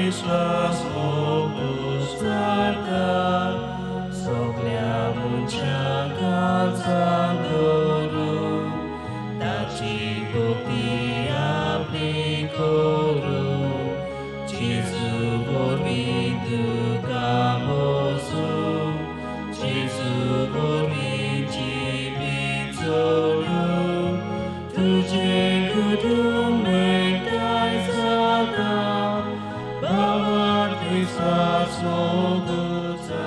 विश्वास मोगुस्तारता सगल्या मनशांक सांदोरून ताची भक्ती आपली करून जेजू वरवीं तुका बसून जेजू वरवीं जिवीत जगून तुजे कुटुंब एकठांय जाता बाबांत विश्वास मोगुस्तारता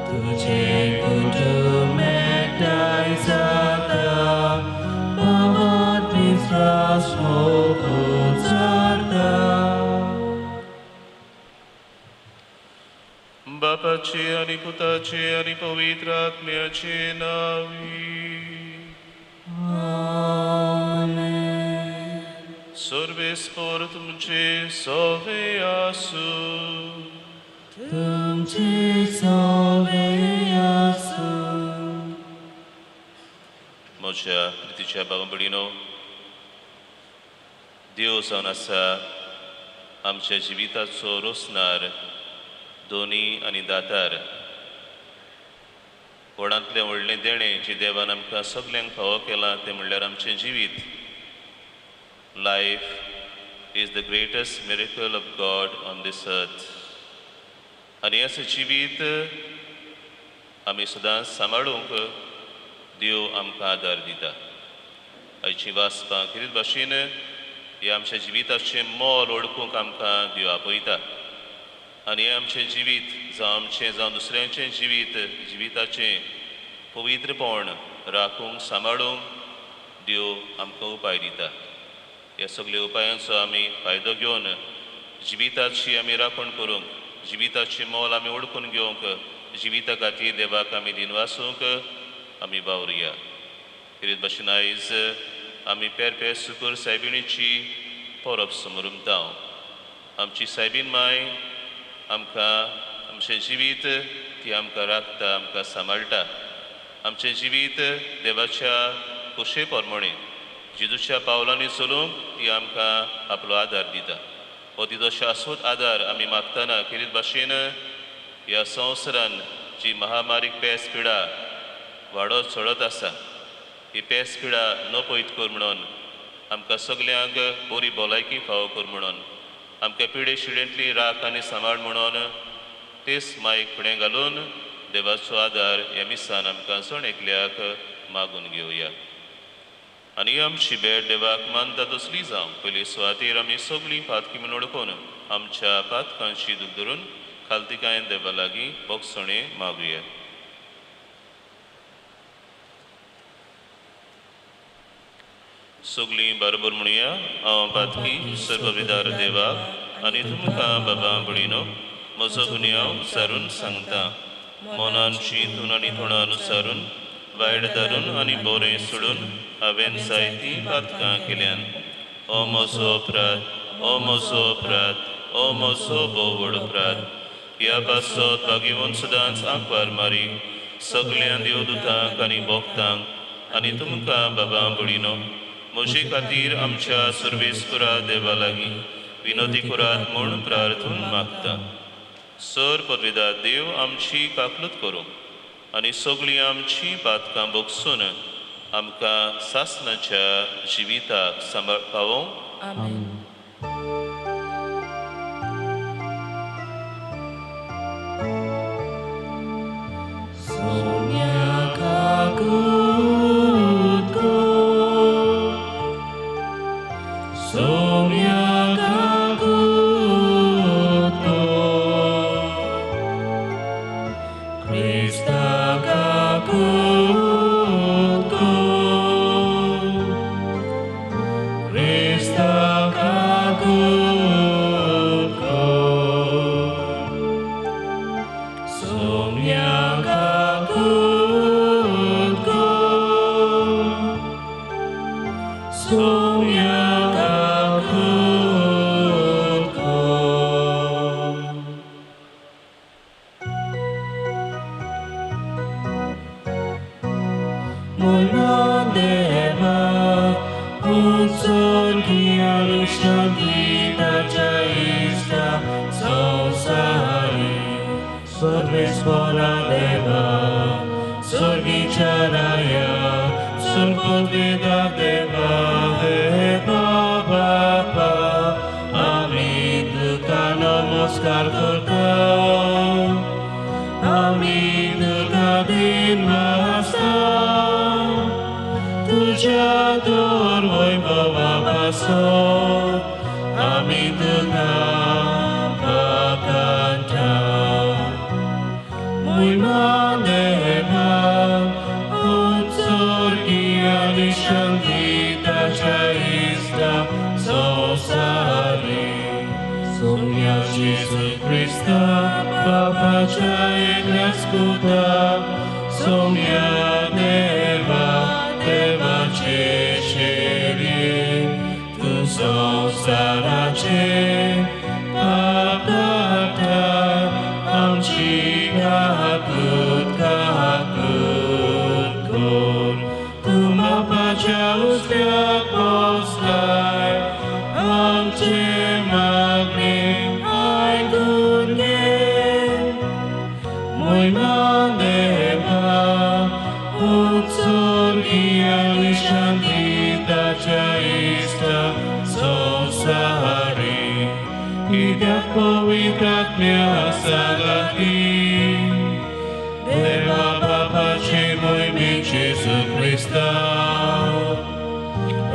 तुजे कुटुंब एकठांय जाता बाबांत विश्वास मोगुस्तारता बापाचे आणि पुताचे आणि पवित्र आत्म्याचे नावी सर्वेस्पर तुमचे सवे आसू तुमचे सवे आसू म्हज्या प्रितीच्या भावा भयणीनो देव जावन आसा आमच्या जिविताचो रोसनार दोनी आनी दातार व्हडांतलें व्हडलें देणें जें देवान आमकां सगल्यांक फावो केलां तें म्हणल्यार आमचें जिवीत. Life is the greatest miracle of God on this earth. आनी अशें जिवीत आमी सदांच सांबाळूंक देव आमकां आदार दिता. आयची वाचपां कितें भाशेन ह्या आमच्या जिविताचें मोल ओळखूंक आमकां देव आपयता. आनी हें आमचें जिवीत जावं आमचें जावं दुसऱ्यांचें जिविताचें पवित्रपण राखूंक सांबाळूंक देव आमकां उपाय दिता. ह्या सगळ्या उपायांचो आमी फायदो घेवन जिविताची आमी राखण करूंक जिविताचें मोल आमी ओळखून घेवंक जिविता खातीर देवाक आमी दिनवासूंक आमी वावुरया. कितें भाशेन आयज आमी पेरपेर सुकूर सायबिणीची परब समोर उमतांव. आमची सायबीण माय आमकां आमचें जिवीत ती आमकां राखता आमकां सांबाळटा. आमचें जिवीत देवाच्या कुशे प्रमाणे जेजूच्या पावलांनी चलूंक ती आमकां आपलो आदार दिता. हो तिचो शाश्वत आदार आमी मागतना कितें भाशेन ह्या संवसारान जी महामारीक पेस पिडा वाडत चडत आसा ही पेस पिडा न पयत कर म्हणून आमकां सगल्यांक बरी भलायकी फावो कर म्हणून आमकां पिडे शिडेंतली राख आनी सांबाळ म्हणून तेच मायक फुडें घालून देवाचो आदार ह्या मिसान आमकां सण एकल्याक मागून घेवया. आनी आमची भेट देवाक मानता तसली जावं पयली सुवातेर आमी सगळीं पातकी म्हूण ओळखून आमच्या पातकांची दूख धरून खालतिकायेन देवा लागीं बोगसणे मागुया. सगळीं बरोबर म्हणुया. हांव पातकी सर्वविदार देवाक आनी तुमकां बाबा भयणीनो म्हजो गुन्यांव विचारून सांगता. मनान चिंतून आनी तोंडान अनुसारून वायट धरून आनी बरें सोडून हांवें जायतीं पातकां केल्यान. ओ म्हजो अपराध, ओ म्हजो अपराध, ओ म्हजो भोव व्हड अपराध. ह्या पासत भाग्यवन सदांच आंकवार मारी सगळ्या देवदूतांक आनी भोक्तांक आनी तुमकां बाबा भयणीनो म्हजे खातीर आमच्या सर्वेस्परा देवा लागीं विनोदी करात म्हूण प्रार्थून मागता. सर पदवीदार देव आमची काकलूत करूं आनी सगळीं आमची पातकां बोगसून आमकां सासणाच्या जिविताक सांबाळ पावों. आमेन. Shanti Dachai स्मरा देवा स्वर्गीच्या राया सर्ववेदा देवा हे बाबा आम्ही तुका नमस्कार करता आम्ही तुका दिन वाजता तुझ्या दोर वैभवा पासो आम्ही तुका पाकांता महिमा देवा उत्सर्गी आणि शांती ताच्या इष्टा संसारी सोम्या Jezu Christa बापाच्या एकल्याच पुता सोम्या देवा देवाचे शेरी तू संसाराचे पाप काढता आमची घातूत कोर तू बापाच्या उजव्याक बसलाय आमचे मागणे ऐकून घे महिमा देवा उत्सर्गी आणि शांती ताच्या इष्टा संसारी कित्याक पवित्र आत्म्या सांगली देवा बापाचे मोहिमेचे Jezu Christa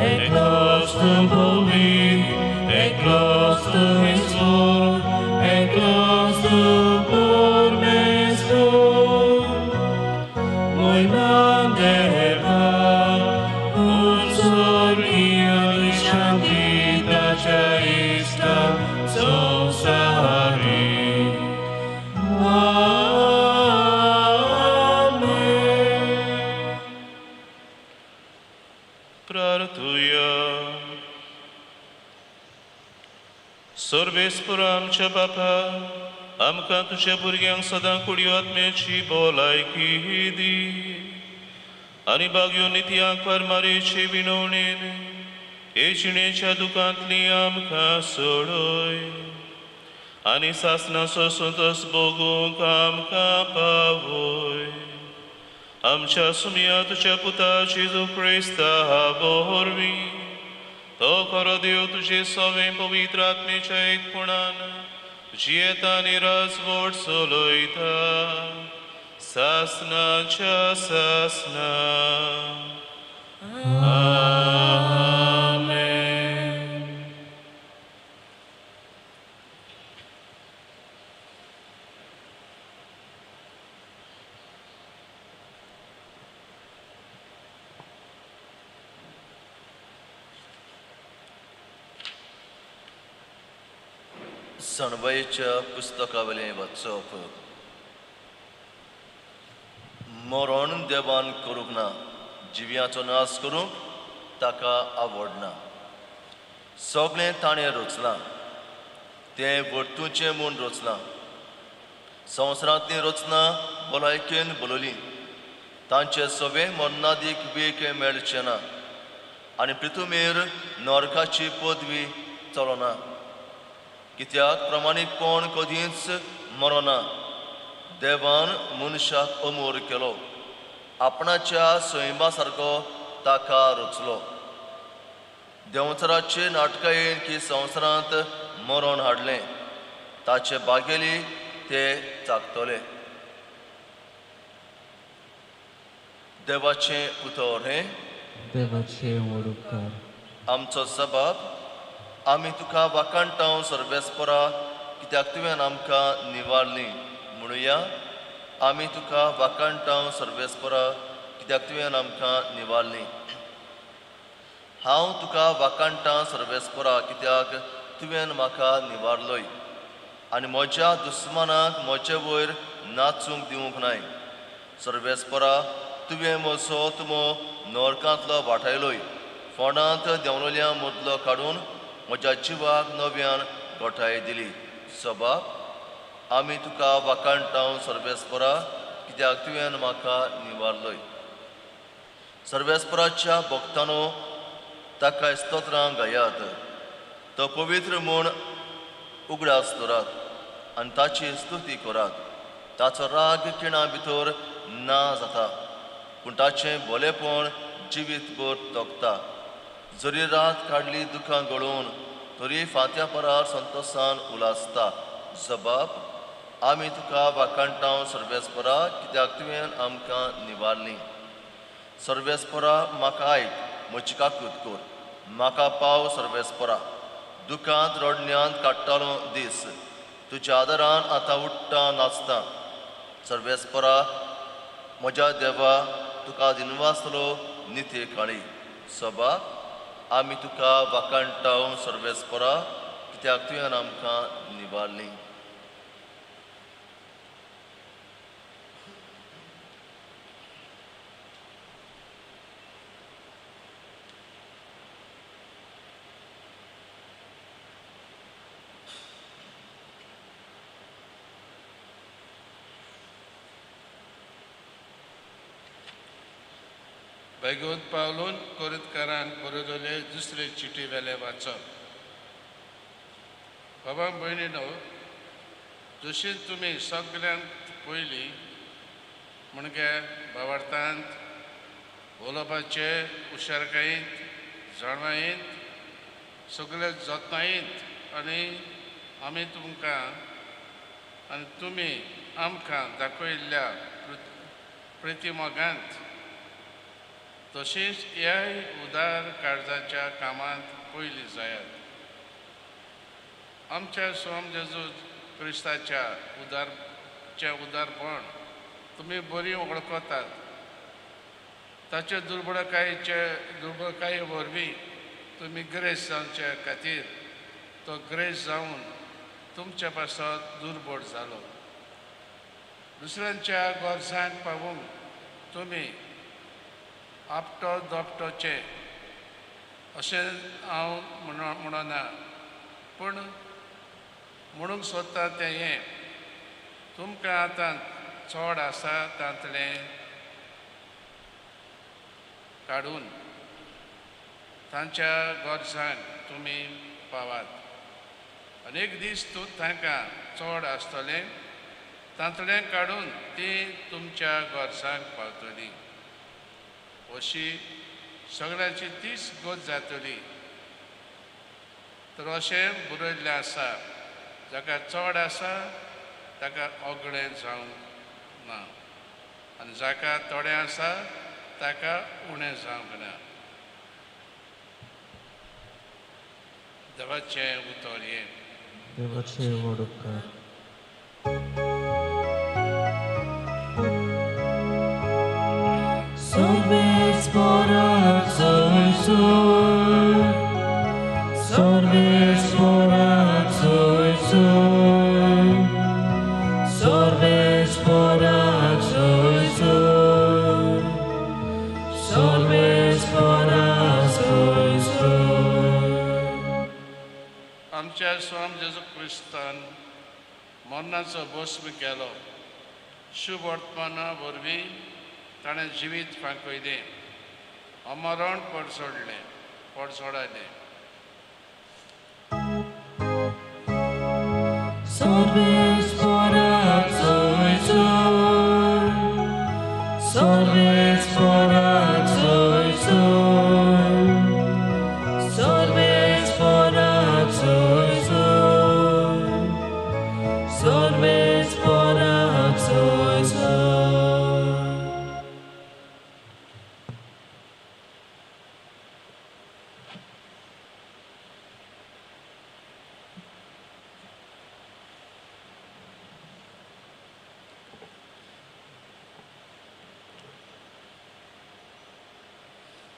eklos tu powin eklos tu Jesús eklos tu por Mestur महिमा देवा उत्सर्गी आणि शांती ताच्या इष्टा संसारी प्रार्थूया सर्वेस्पर आमच्या बापा आमकां तुझ्या भुरग्यांक सदां कुडयो आत्म्याची भलायकी दी आनी बागयो नित्याक परमारेचे विनवणेन हे जिणेच्या दुखांतली आमकां सोडोय आनी सासनाचो संतोष भोगूंक आमकां पावोय आमच्या सुमया तुझ्या पुता Jezu Christa वरवीं तो खरो देव तुझे सवे पवित्र आत्मेच्या एकपणान तुझी येता आनी राजवट चलयता सासनाच्या सासना आमेन. सणबयेच्या पुस्तकावलें वाचप मरण देवान करूंक ना जिव्याचो नाश करूंक ताका आवडना सगळें ताणें रचलां तें वर्तुचें म्हूण रचलां संवसारांतलीं रचना भलायकेन बलयलीं तांचे सवे मरणादीक वेग मेळचे ना आनी पृथ्वीर नरकाची पदवी चलना कित्याक प्रमाणीकपण कधीच मरना देवान मनशाक अमोर केलो आपणाच्या स्वयंबा सारको ताका रचलो देंवचाराचे नाटकायेन की संवसारांत मरण हाडलें ताचे बागेली ते चागतले देवाचें उतर हें देवाचे वडूकार आमचो सबाब आमी तुका वाकाणटाव सर्वेस्परा कित्याक तुवें आमकां निवारली म्हणुया आमी तुका वाकाणटाव सर्वेस्परा कित्याक तुवें आमकां निवारली हांव तुका वाकाणटां सर्वेस्परा कित्याक तुवें म्हाका निवारलोय आनी म्हज्या दुस्मानाक म्हजे वयर नाचूंक दिवंक नाय सर्वेस्परा तुवें म्हजो तुमो नरकांतलो वाटायलोय फोंडांत देंवलेल्या मदलो काडून म्हज्या जिवाक नव्यान घोटाय दिली सबाब आमी तुका वाकाणटाव सर्वेस्परा कित्याक तुवें म्हाका निवारलोय सर्वेस्पराच्या भक्तानो ताका स्तोत्रां गायात तो पवित्र म्हूण उगडास दवरात आनी ताची स्तुती करात ताचो राग किणा भितर ना जाता पूण ताचें बोलेपण जिवीतभर तोगता जरी रात काडली दुखां गळून तरी फात्या परार संतोशान उलासता जबाब आमी तुका वाकाणटाव सर्वेस्परा कित्याक तुवें आमकां निवारलीं सर्वेस्परा म्हाका आयक म्हजी काकूत कोर म्हाका पाव सर्वेस्परा दुखांत रडण्यांत काडटालो दीस तुज्या आदारान आतां उठ्ठा नाचता सर्वेस्परा म्हज्या देवा तुका दिनवासलो निते काळी सभा आमी तुका वाकाणटाव सर्वेस्परा कित्याक तुवें आमकां निवारलीं बेगोन पावलून कोरिंतकारांक बरयलेले दुसरे चिटी वेले वाचप बाबा भयणीनो जशी तुमी सगळ्यांत पयलीं म्हणजे भावार्थांत उलोवपाचे हुशारकायेंत जाणवायेंत सगळे जतनायेंत आनी आमी तुमकां आनी तुमी आमकां दाखयल्ल्या प्रतिमोगांत तशीच ह्याय उदार काळजाच्या कामांत पयली जायात आमच्या स्वाम जेजू क्रिस्ताच्या उदारपण तुमी बरी वळखतात ताचे दुर्बळकाये वरवीं तुमी ग्रेस जावचे खातीर तो ग्रेस जावन तुमच्या पासत दुर्बळ जालो दुसऱ्यांच्या गरजांक पावूंक तुमी आपटो दोपटोचे अशें हांव म्हणना पूण म्हणूंक सोदता तें हें तुमकां आतां चड आसा तांतलें काडून तांच्या गरजांक तुमी पावात अनेक दीस तूं तांकां चड आसतलें तांतलें काडून तीं तुमच्या गरजांक पावतलीं अशी सगळ्यांची तीच गोत जातली तर अशें बरयल्लें आसा जाका चड आसा ताका ओगळें जावंक ना आनी जाका थोडें आसा ताका उणें जावंक ना देवाचें उतर हें देवाचे वडकार Sorvespora soy, sorvespora soy, sorvespora soy, sorvespora soy. आमच्या स्वाम जेजू क्रिस्तान मरणाचो भस्म केलो शुभ वर्तमाना वरवीं ताणें जिवीत फांकयलें अमरण पडसोडलें Sorvespora soy, sorvespora soy, sorvespora soy, sorvespora soy.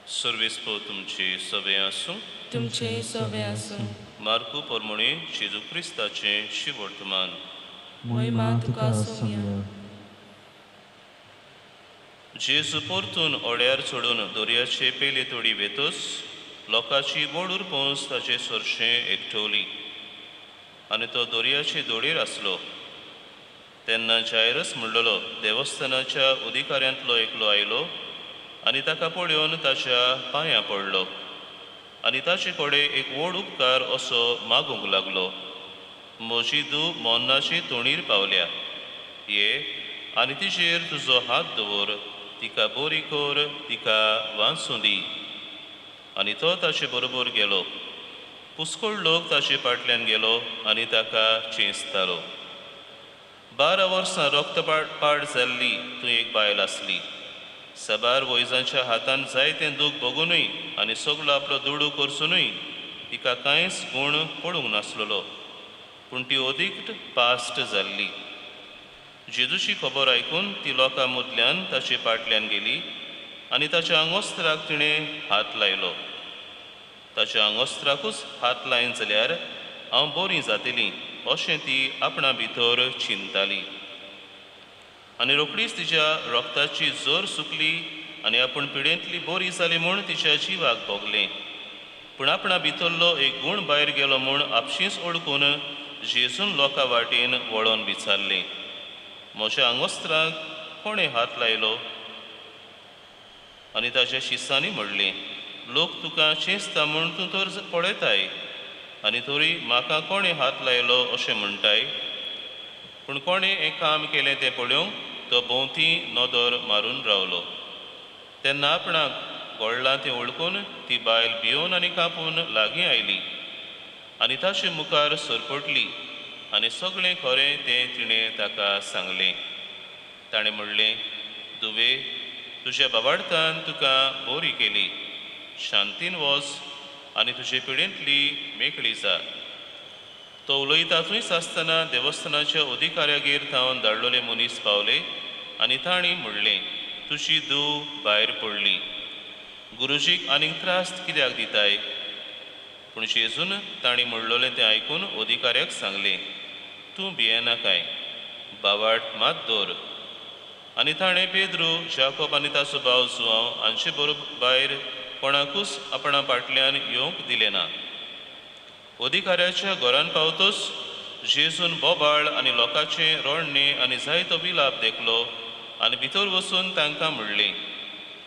सर्वेस्पो तुमची सवय आसूं तुमचे सवे आसूं मार्कू पोरमोणी जेजू क्रिस्ताचें शिव वर्तमान महिमा तुका आसूं जेजू परतून ओड्यार चडून दोर्याचे पेले तोडी वेतोस लोकांची बोडूर पोंस ताचे सोरशें एकठवली आनी तो दोर्याचे दोडेर आसलो तेन्ना जायरस म्हणलोलो देवस्थानाच्या अधिकाऱ्यांतलो एकलो आयलो आनी ताका पळोवन ताच्या पांयां पडलो आनी ताचे कडेन एक व्हड उपकार असो मागूंक लागलो म्हजी धूव मोन्नाची तोणीर पावल्या ये आनी तिचेर तुजो हात दवर, तिका बोरी कोर, तिका वांसूं दी. आनी तो ताचे बरोबर गेलो. पुस्कोळ लोक ताचे फाटल्यान गेलो आनी ताका चेंसतालो. 12 वर्सां रक्तपाड जाल्ली तूं एक बायल आसली. सबार वैजांच्या हातान जायतें दूख बघूनय आनी सगळो आपलो दुडू करसूनय तिका कांयच गूण पडूंक नासलोलो. पूण ती ओदीक पास्ट जाल्ली. जेजूची खबर आयकून ती लोकां मदल्यान ताचे फाटल्यान गेली आनी ताच्या आंगोस्त्राक तिणें हात लायलो. ताच्या आंगोस्त्राकूच हात लायन जाल्यार हांव बरी जातलीं अशें ती आपणा भितर चिंताली. आनी रोखडीच तिच्या रक्ताची जोर सुकली आनी आपूण पिडेंतली बरी जाली म्हूण तिच्या जिवाक भोगलें. पूण आपणा भितरलो एक गूण भायर गेलो म्हूण आपशींच ओळखून जेजून लोकां वाटेन वळोन विचारलें, म्हज्या आंगोस्त्राक कोणें हात लायलो? आनी ताच्या शिसांनी म्हणलें, लोक तुका चेंसता म्हूण तूं तर पळयताय आनी तरी म्हाका कोणें हात लायलो अशें म्हणटाय. पूण कोणें हें काम केलें तें पळोवंक तो भोंवती नदर मारून रावलो. तेन्ना आपणाक घडलां तें ओळखून ती बायल भियोन आनी कापून लागीं आयली आनी ताचे मुखार सरपटली आनी सगळें खरें तें तिणें ताका सांगलें. ताणें म्हणलें, दुवे, तुज्या बाबार्थान तुका बरी केली. शांतीन वच आनी तुजे पिडेंतली मेकळी जा. तो उलयतातूंच आसतना देवस्थानाच्या अधिकाऱ्यागेर थावन धाडलोले मनीस पावले आनी तांणी म्हणलें, तुजी धूव भायर पडली. गुरुजीक आनीक त्रास कित्याक दिताय? पूण जेजून तांणी म्हणलोलें तें आयकून अधिकाऱ्याक सांगलें, तूं भियेना काय, बावाट मात दवर. आनी ताणें पेद्रू, जाकोब आनी ताचो भाव जुआंव हांचे बरोबर भायर कोणाकूच आपणा फाटल्यान येवंक दिलें ना. अधिकाऱ्याच्या घरान पावतच जेजून बोबाळ आनी लोकांचें रोडणें आनी जायतो विलाप देखलो आनी भितर वचून तांकां म्हणलें,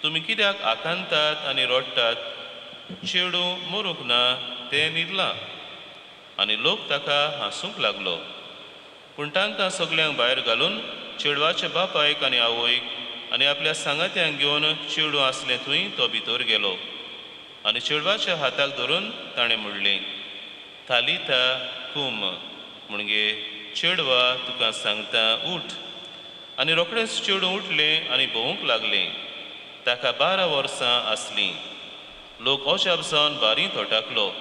तुमी कित्याक आकांतात आनी रडटात? चेडू मरूंक ना, तें न्हिदलां. आनी लोक ताका हांसूंक लागलो. पूण तांकां सगळ्यांक भायर घालून चेडवाच्या बापायक आनी आवयक आनी आपल्या सांगात्यांक घेवन चेडू आसलें थंय तो भितर गेलो. आनी चेडवाच्या हाताक धरून ताणें म्हणलें, तालिता कूम, म्हणजे चेडवा तुका सांगता उठ. आनी रोखडेंच चेडूं उठलें आनी भोंवूंक लागलें. ताका 12 वर्सां आसलीं. लोक अजाप जावन बारी तोटाकलो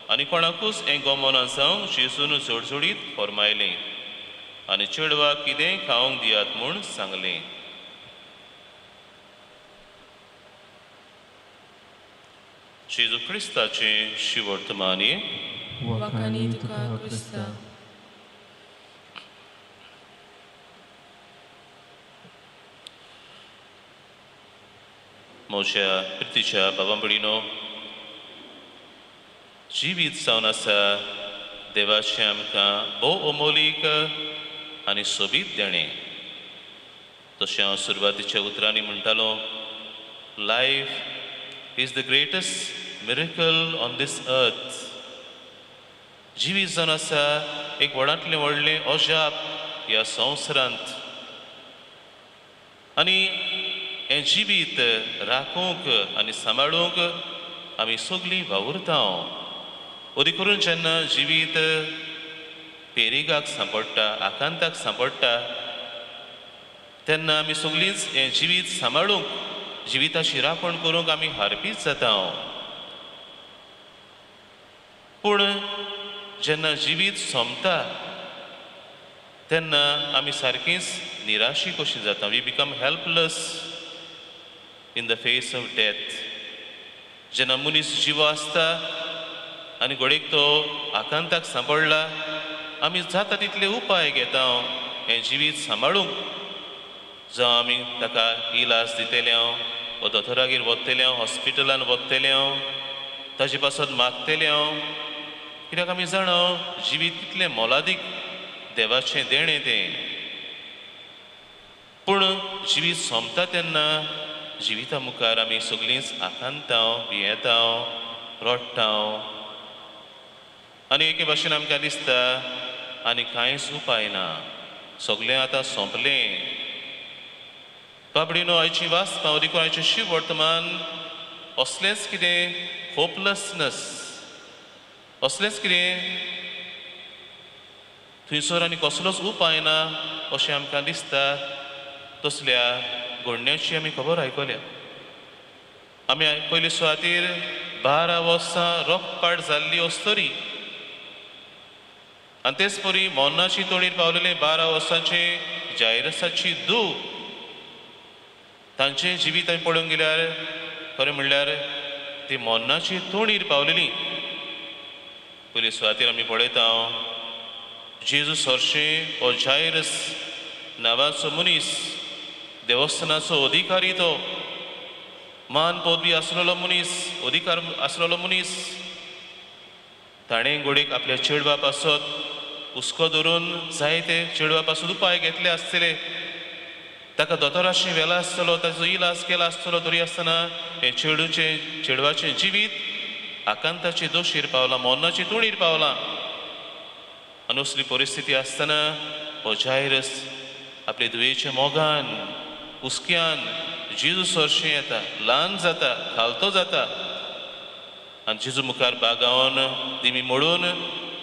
आनी कोणाकूच हें गोमोना जावंक जेजून जोडजोडीत फर्मायलें आनी चेडवाक कितेंय खावंक दियात म्हूण सांगलें. जेजू क्रिस्ताचें शिवर्तमानी वखाणी तुका क्रिस्ता. म्हज्या प्रितीच्या बाबा भयणीनो, जिवीत जावन आसा देवाचें आमकां भोव अमोलीक आनी सोबीत देणें. तशें हांव सुरवातीच्या उतरांनी म्हणटालो, life is the greatest miracle on this earth. जिवीत जावन आसा एक व्हडांतलें व्हडलें अजाप ह्या संवसारांत. आनी हें जिवीत राखूंक आनी सांबाळूंक आमी सगळीं वावुरतांव. अदी करून जेन्ना जिवीत पेरिगाक सांपडटा, आकांताक सांपडटा, तेन्ना आमी सगळींच हें जिवीत सांबाळूंक, जिविताची राखण करूंक आमी हारपीत जातांव. पूण जेन्ना जिवीत सोंपता तेन्ना आमी सारकींच निराशी कशीं जाता. We become helpless in the face of death. जेन्ना मनीस जिवो आसता आनी घडयेक तो आकांताक सांपडला, आमी जाता तितले उपाय घेता हें जिवीत सांबाळूंक. जावं आमी ताका इलाज दितले हांव, वा दोतोरागेर वतले हांव, हॉस्पिटलान वतले हांव, ताजे पासत मागतले हांव. कित्याक आमी जाणां जिवीत कितलें मोलादीक देवाचें देणें तें. पूण जिवीत सोंपता तेन्ना जिविता मुखार आमी सगळींच आकांतांव, भियेतांव, रडटांव आनी एके भाशेन आमकां दिसता आनी कांयच उपाय ना. सगळें आतां सोंपलें. बाबडीनो आयची वास हांव देखून आयचें शिव वर्तमान असलेंच कितें होपलेसनस, असलेंच कितें थंयसर आनी कसलोच उपाय ना अशें आमकां दिसता. तसल्या घडण्याची आमी खबर आयकल्या. आमी पयली सुवातेर 12 वर्सां रोखपाट जाल्ली असतरी आनी तेच परी मोन्नाची तोणीर पावलेले 12 वर्सांचे जायरसाची धूव तांचें जिवीत आमी पळोवंक गेल्यार खरें म्हणल्यार ती मोन्नाची तोणीर पावलेली. पयली सुवातेर आमी पळयता जेजूस हरशें हो जायरस नांवाचो मनीस, देवस्थानाचो अधिकारी, तो मान पदवी आसलेलो मनीस, अधिकार आसलेलो मनीस, ताणें घोडयेक आपल्या चेडवा पासत हुस्को धरून जायते चेडवा पासून उपाय घेतले आसतले. ताका दोतोराशी व्हेला आसतलो, ताचो इलाज केला आसतलो. तरी आसतना हे चेडवाचें जिवीत आकांताचे दोशीर पावलां, मोन्नाची तोणीर पावलां. आनी असली परिस्थिती आसतना हो जायरस आपले दुयेच्या मोगान हुस्क्यान जेजूस हरशीं येता, ल्हान जाता, खालतो जाता आनी जेजू मुखार बागावन दिमी मोडून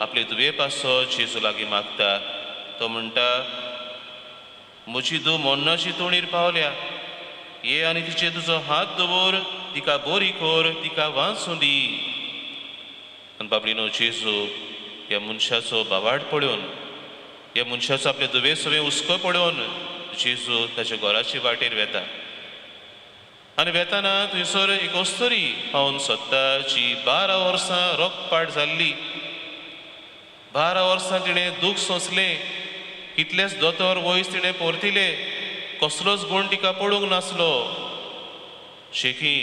आपले दुये पासो जेजू लागीं मागता. तो म्हणटा, म्हजी धूव मोन्नाची तोणीर पावल्या, ये आनी तिचेर तुजो हात दवर, तिका बरी कर, तिका वाचूं दी. आनी बाबडीनो जेजू ह्या मनशाचो बावाड पळोवन, ह्या मनशाचो आपले दुवे सवे हुस्को पळोवन जेजू ताच्या घराचे वाटेर वेता. आनी वेताना थंयसर एक अस्तरी पावून सोदता जी 12 वर्सां रोखपाट जाल्ली. 12 वर्सां तिणें दूख सोंसलें, कितलेच दोतोर वयस तिणें परतिले, कसलोच गूण तिका पडूंक नासलो. शेकी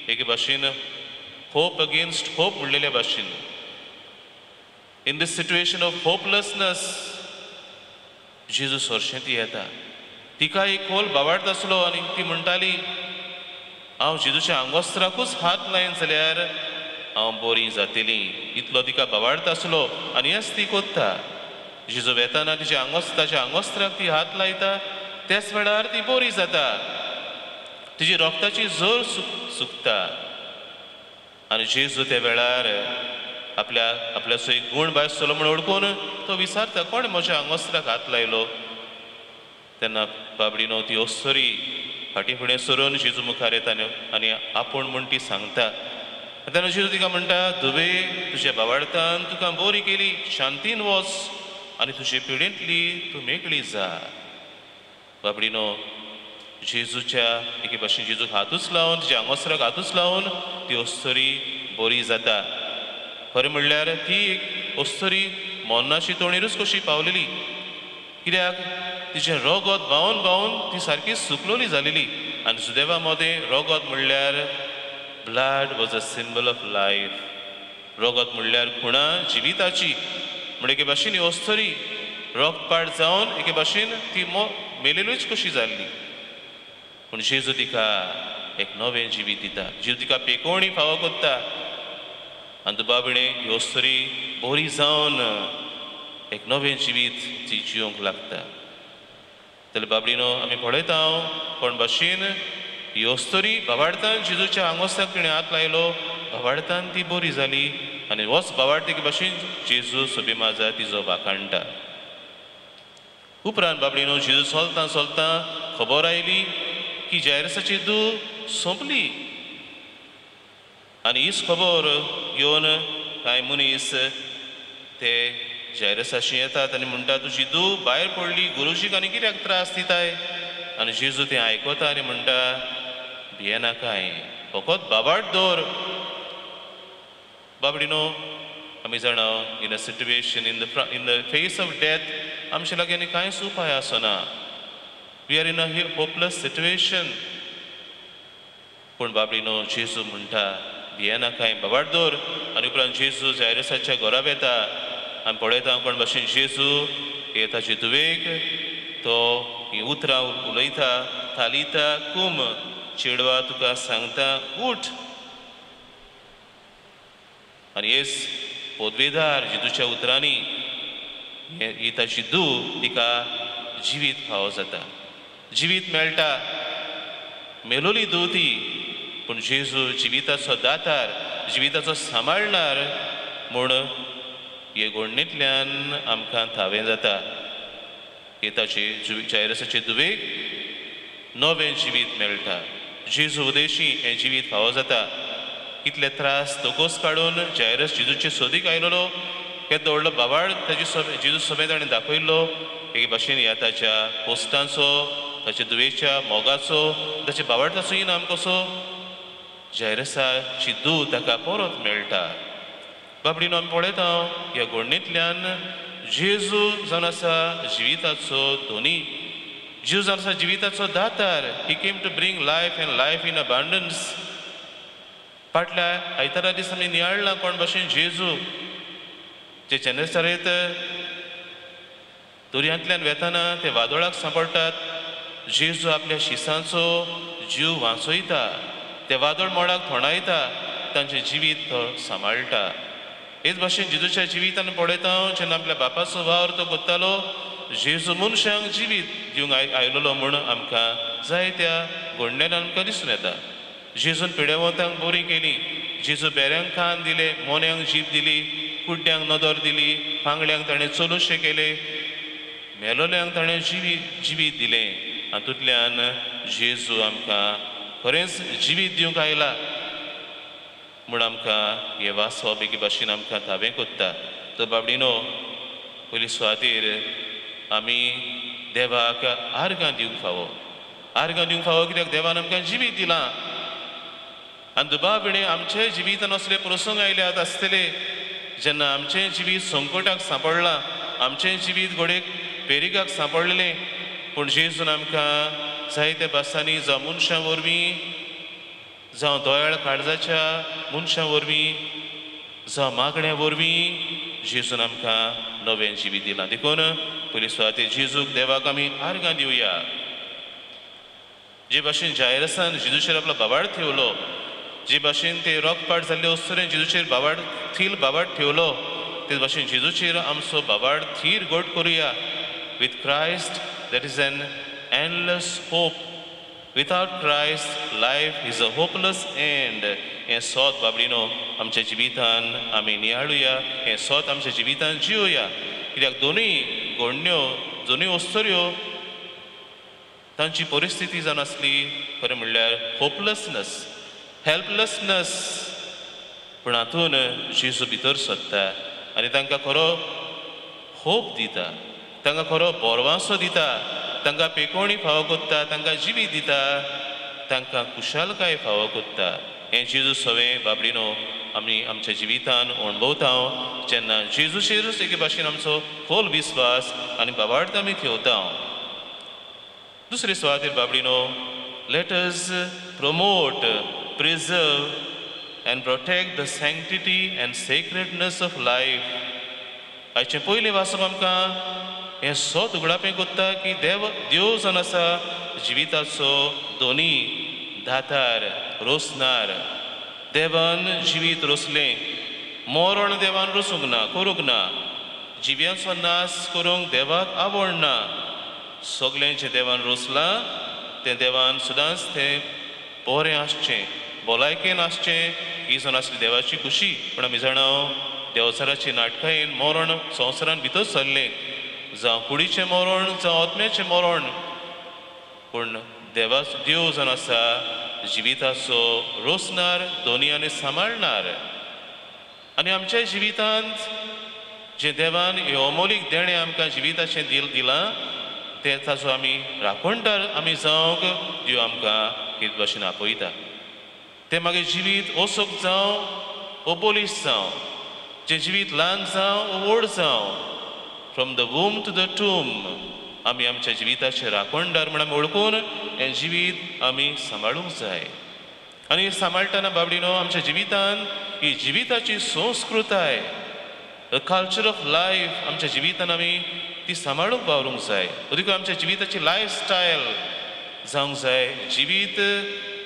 एके भाशेन होप अगेन्स्ट होप म्हणलेल्या भाशेन, in this situation of hopelessness Jesus हरशें ती येता. तिका एक खोल बावाडत आसलो आनी ती म्हणटाली, हांव जेजूच्या आंगोस्त्राकूच हात लायन जाल्यार हांव बरी जातली. इतलो तिका बावाडत आसलो आनी हेंच ती कोत्ता. जेजू वेताना ताच्या आंगोस्त्राक ती हात लायता, त्याच वेळार ती बरी जाता. तिची रोगताची जोर सुकता आनी जेजू त्या वेळार आपल्याचो एक गूण भायर आसलो म्हूण ओळखून तो विचारता, कोण म्हज्या आंगोस्त्राक हात लायलो. तेन्ना बाबडीनो ती अस्तरी फाटीं फुडें सरून जेजू मुखार येता आनी आपूण म्हूण ती सांगता. तेन्ना जेजू तिका म्हणटा, धुवे, तुज्या बावाडतान तुका बरी केली, शांतीन वच आनी तुजे पिडेंतली तूं मेकळी जा. बाबडीनो जेजूच्या एके भाशेन जेजूक हातूच लावन, तिच्या आंगोस्त्राक हातूच लावन ती अस्तरी बरी जाता. खरें म्हणल्यार ती एक अस्तरी मोन्नाची तोणीरूच कशी पावलेली, कित्याक तिचें रोगत भावून भावून ती सारकी सुकलोली जालेली. आनी सुदैवा मोदें रोगत म्हणल्यार blood was a symbol of life. रोगत म्हणल्यार खुणां जिविताची. म्हण एके भाशेन ही अस्तरी रोगपाट जावन एके भाशेन ती मेलेलूच कशी जाल्ली. पूण जेजू तिका एक नवें जिवीत दिता, जेजू तिका पेकोवणी फावो कोत्ता आनी बाबणे ही अस्तरी बरी जावन एक नवें जिवीत ती जियोंक लागता. जाल्यार बाबडीनो आमी पळयता कोण भाशेन ही अस्तरी बावाडतान जेजूच्या आंगोस्त्राक तिणें हात लायलो, बावाडतान ती बरी जाली आनी होच बावाड एके भाशेन जेजू सोबी माजा तिजो वाखाणटा. उपरांत बाबडीनो जेजू चलता चलता खबर आयली की जायरसाची धूव सोंपली. आनी हीच खबर घेवन कांय मनीस ते जायरसाशी येतात आनी म्हणटा, तुजी धूव भायर पडली, गुरुजीक आनी कित्याक त्रास दिताय. आनी जेजू तें आयकता आनी म्हणटा, भियेनाकाय, फकत बाबाड दवर. बाबडीनो आमी जाणा in a situation in the face of death आमचे लागीं कांयच उपाय आसना. We are in a hopeless situation. पूण बाबडीनो जेजू म्हणटा, भियेनाकाय, बाबाड दवर. आनी उपरांत जेजू जायरसाच्या घरा वेता आमी पळयता कोण भाशेन जेजू हे ताचे धुवेक तो ही उतरां उलयता, थालिता कुम, चेडवा तुका सांगता उठ. आनी हेच पदवेदार जेजूच्या उतरांनी ही ताची दूं तिका जिवीत फावो जाता. जिवीत मेळटा मेलोली दूं ती, पूण जेजू जिविताचो दातार, जिविताचो सांबाळणार म्हूण हे घोडणेंतल्यान आमकां थावें जाता. हे ताचे जायरसाचे दुवेक नवें जिवीत मेळटा. जेजू उदेशी हें जिवीत फावो जाता. कितले त्रास तोकोस काडून जायरस जेजूचे सोदीक आयलोलो, केदो व्हडलो बाबाळ ताची जेजू समेत ताणें दाखयल्लो. हे भाशेन ह्या ताच्या पोस्टांचो, ताच्या दुवेच्या मोगाचो, ताच्या बाबाळताचो इनाम कसो जायरसाची दूं ताका परत मेळटा. बाबडीनो आमी पळयता ह्या घोडणेंतल्यान जेजू जावन आसा जिविताचो धोनी, जेजू जावन आसा जिविताचो दातार. He came to bring life and life in abundance. फाटल्या आयतारा दीस आमी नियाळ्ळां कोण भाशेन जेजू जे चेन्नसरेत दर्यांतल्यान वेताना ते वादोळाक सांपडटात. जेजू आपल्या शिसांचो जीव वाचयता, ते वादळ मोडाक थोणायता, तांचें जिवीत तो सांबाळटा. हेच भाशेन जेजूच्या जिवितान पळयता जेन्ना आपल्या बापाचो वावर तो कोत्तालो, जेजू मनशांक जिवीत दिवंक आयलोलो म्हूण आमकां जायत्या घोडण्यान आमकां दिसून येता. जेजून पिडेवंतांक बरी केली, जेजू बेऱ्यांक कान दिले, मोन्यांक जीब दिली, कुड्ड्यांक नदर दिली, पांगड्यांक ताणें चलुशें केलें, मेलोल्यांक ताणें जिवीत दिलें. हातूंतल्यान जेजू आमकां खरेंच जिवीत दिवंक आयला म्हूण आमकां हे वाचप एके भाशेन आमकां थावें कोत्ता. तर बाबडीनो, पयली सुवातेर आमी देवाक आर्गां दिवंक फावो. आर्गां दिवंक फावो कित्याक देवान आमकां जिवीत दिलां. आनी दुबाविणे आमचे जिवितान असले प्रसंग आयल्यात आसतले जेन्ना आमचें जिवीत संकटाक सांपडलां, आमचें जिवीत घोडेक पेरिगाक सांपडलेलें, पूण जेजून आमकां जायत्या बासांनी जावं मनशां वरवीं, जावं दोयाळ काळजाच्या मनशां वरवीं, जावं मागण्या वरवीं जेजून आमकां नवें जिवीत दिलां. देखून पयली सुवातेर जेजूक देवाक आमी आर्गां दिवया. जे भाशेन जायरसान जेजूचेर आपलो बाबाड ठेवलो, जे भाशेन ते रोगपाट जाल्ले वस्तुरेन जेजूचेर थील बाबाड ठेवलो, ते भाशेन जेजूचेर आमचो बाबाड थीर घोट करुया. With Christ that is an endless hope. Without Christ life is a hopeless end. हें सोत बाबडीनो आमच्या जिवितान आमी नियाळुया, हें सोत आमच्या जिवितान जिवोया. कित्याक दोनूय घोडण्यो, दोनूय वस्तुऱ्यो तांची परिस्थिती जावन आसली खरें म्हणल्यार होपलेसनस, हेल्पलेसनस. पूण हातून जेजू भितर सोदता आनी तांकां खरो होप दिता, तांकां खरो बोरवांसो दिता, तांकां पेकोवणी फावो कोत्ता, तांकां जिवीत दिता, तांकां कुशालकाय फावो कोत्ता. हें जेजू सवें बाबडीनो आमी आमच्या जिवितान अणभवता जेन्ना जेजूचेरूच एके भाशेन आमचो खोल विस्वास आनी बाबाड आमी ठेवता. दुसरे सुवातेर बाबडीनो, let us promote, preserve and protect the sanctity and sacredness of life. आयचें पयलें वाचप आमकां हें सोत उगडापें कोत्ता की देव जावन आसा जिविताचो दोनी दातार, रोसनार. देवान जिवीत रोसलें, मरण देवान रोसूंक ना, करूंक ना. जिव्यांचो नाश करूंक देवाक आवडना. सगलें जें देवान रोसलां तें देवान सदांच तें बरें आसचें, भलायकेन आसचें, ही जावन आसली देवाची खुशी. पूण आमी जाणा देवचाराची नाटकायेन मरण संवसारान भितर सरलें, जावं कुडीचें मरण, जावं आत्म्याचें मरण. पूण देव जावन आसा जिविताचो रोसनार, दोनी आनी सांबाळणार. आनी आमच्या जिवितांत जें देवान हे अमोलीक देणें आमकां जिविताचें दिलां तें ताचो आमी राखणदार आमी जावंक देव आमकां हे भाशेन आपयता. तें मागीर जिवीत ओसोक जावं ओबोलीस जावं, जें जिवीत ल्हान जावं ओ व्हड जावं, from the womb to the tomb आमी आमच्या जिविताचे राखणदार म्हण आमी वळखून हें जिवीत आमी सांबाळूंक जाय. आनी सांबाळटना बाबडीनो आमच्या जिवितान ही जिविताची संस्कृताय, द कल्चर ऑफ लायफ आमच्या जिवितान आमी ती सांबाळूंक वावरूंक जाय. देखून आमच्या जिविताची लायफस्टायल जावंक जाय, जिवीत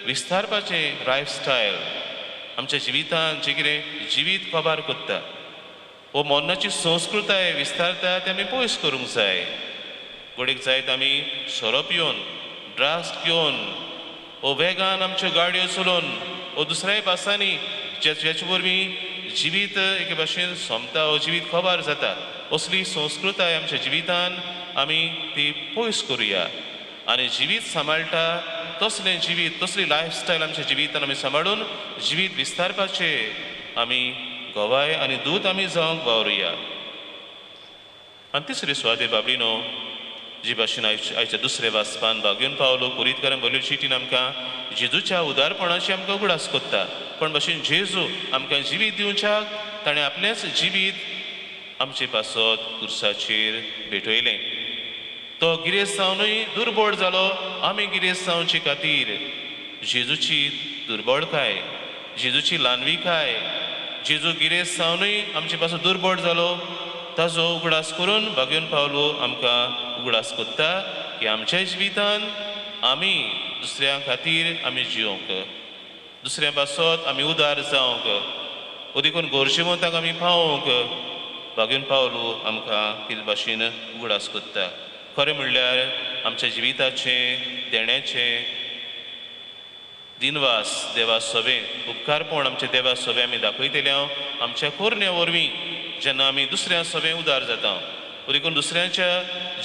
विस्तारपाचें लायफस्टायल. आमच्या जिवितान जें कितें जिवीत कोबार कोत्ता, वो मरणाची संस्कृताय विस्तारता ते आमी पयस करूंक जाय. घडीक जायत आमी सोरो पिवन ड्राग्स घेवन वो वेगान आमच्यो गाडयो चलोवन वो दुसऱ्याय पासांनी जेचे वरवीं जिवीत एके भाशेन सोंपता वो जिवीत खबर जाता. असली संस्कृताय आमच्या जिवितान आमी ती पयस करुया आनी जिवीत सांबाळटा तसलें जिवीत तसली लायफस्टायल आमच्या जिवितान आमी सांबाळून जिवीत विस्तारपाचे आमी गोवाय आनी दूत आमी जावंक वावरुया. आनी तिसरी सुवाते बाबडीनो जी भाशेन आयच्या दुसऱ्या वाचपान भाग्यून पावलो कुरीतकारान बरयल्ली चिठीन आमकां जेजूच्या उदारपणाची आमकां उगडास कोत्ता. पण भाशेन जेजू आमकां जिवीत दिवच्याक ताणें आपलेंच जिवीत आमचे पासत कुर्साचेर भेटयलें. तो गिरेस्त जावनूय दुर्बळ जालो आमी गिरेस्त जावचे खातीर. जेजूची दुर्बळकाय जेजूची ल्हानविकाय जेजू गिरेस्त जावनूय आमचे पासत दुर्बळ जालो ताजो उगडास करून भाग्यून पावलो आमकां उगडास कोत्ता की आमच्या जिवितान आमी दुसऱ्यां खातीर आमी जिवंक दुसऱ्या पासत आमी उदार जावंक देखून गोरजेवंताक आमी पावोवंक भाग्यून पावलो आमकां कितें भाशेन उगडास कोत्ता. खरें म्हणल्यार आमच्या जिविताचें देण्याचें दिनवास देवा सोबे उपकारपण आमचे देवा सोबे आमी दाखयतले आमच्या कोरण्या वरवीं जेन्ना आमी दुसऱ्या सोबे उदार जाता देखून दुसऱ्यांच्या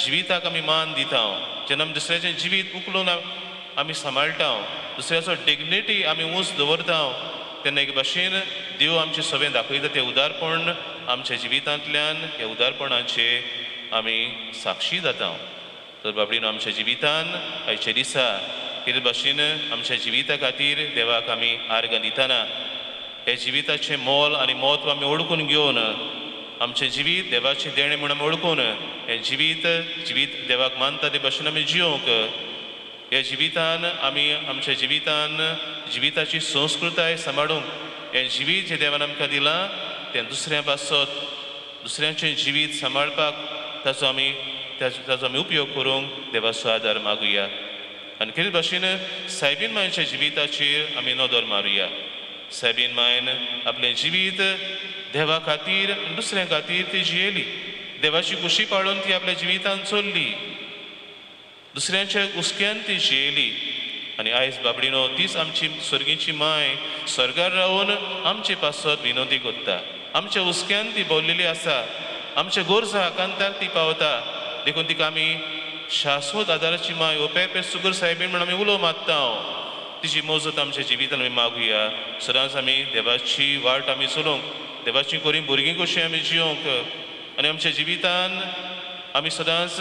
जिविताक आमी मान दिता जेन्ना आमी दुसऱ्याचें जिवीत उखलून आमी सांबाळटा दुसऱ्याचो डिग्निटी आमी उंच दवरता तेन्ना एक भाशेन देव आमचे सोबे दाखयता तें उदारपण आमच्या जिवितांतल्यान ह्या उदारपणाचे आमी साक्षी जाता. तर बाबडीन आमच्या जिवितान आयच्या दिसा कितें भाशेन आमच्या जिविता खातीर देवाक आमी आर्गां दितना हे जिविताचें मोल आनी म्हत्व आमी ओळखून घेवन आमचें जिवीत देवाचें देणें म्हणून आमी ओळखून हें जिवीत देवाक मानता ते भाशेन आमी जिवंक ह्या जिवितान आमी आमच्या जिवितान जिविताची संस्कृताय सांबाळूंक हें जिवीत जें देवान आमकां दिलां तें दुसऱ्या पासत दुसऱ्यांचें जिवीत सांबाळपाक ताचो आमी उपयोग करूंक देवाचो आदार मागुया. आनी कितें भाशेन सायबीन मांयच्या जिविताचेर आमी नदर मारुया. सायबीन मायन आपलें जिवीत देवा खातीर दुसऱ्यां खातीर ती जियेली. देवाची खुशी पाळून ती आपल्या जिवितान चल्ली. दुसऱ्यांच्या हुस्क्यान ती जियेली. आनी आयज बाबडीनो तीच आमची स्वर्गीची माय स्वर्गार रावन आमचे पासत विनोदी कोत्ता. आमच्या हुस्क्यान ती भोंवलेली आसा. आमच्या गोरजा आकांताक ती पावता. देखून तिका आमी शाश्वत आदाराची माय ओपेपे सुगर सायबीण म्हणून आमी उलो मागता. तिची मोजत आमच्या जिवितान आमी मागुया. सदांच आमी देवाची वाट आमी चलोवंक देवाची कोरी भुरगीं कशी आमी जिवंक आनी आमच्या जिवितान आमी सदांच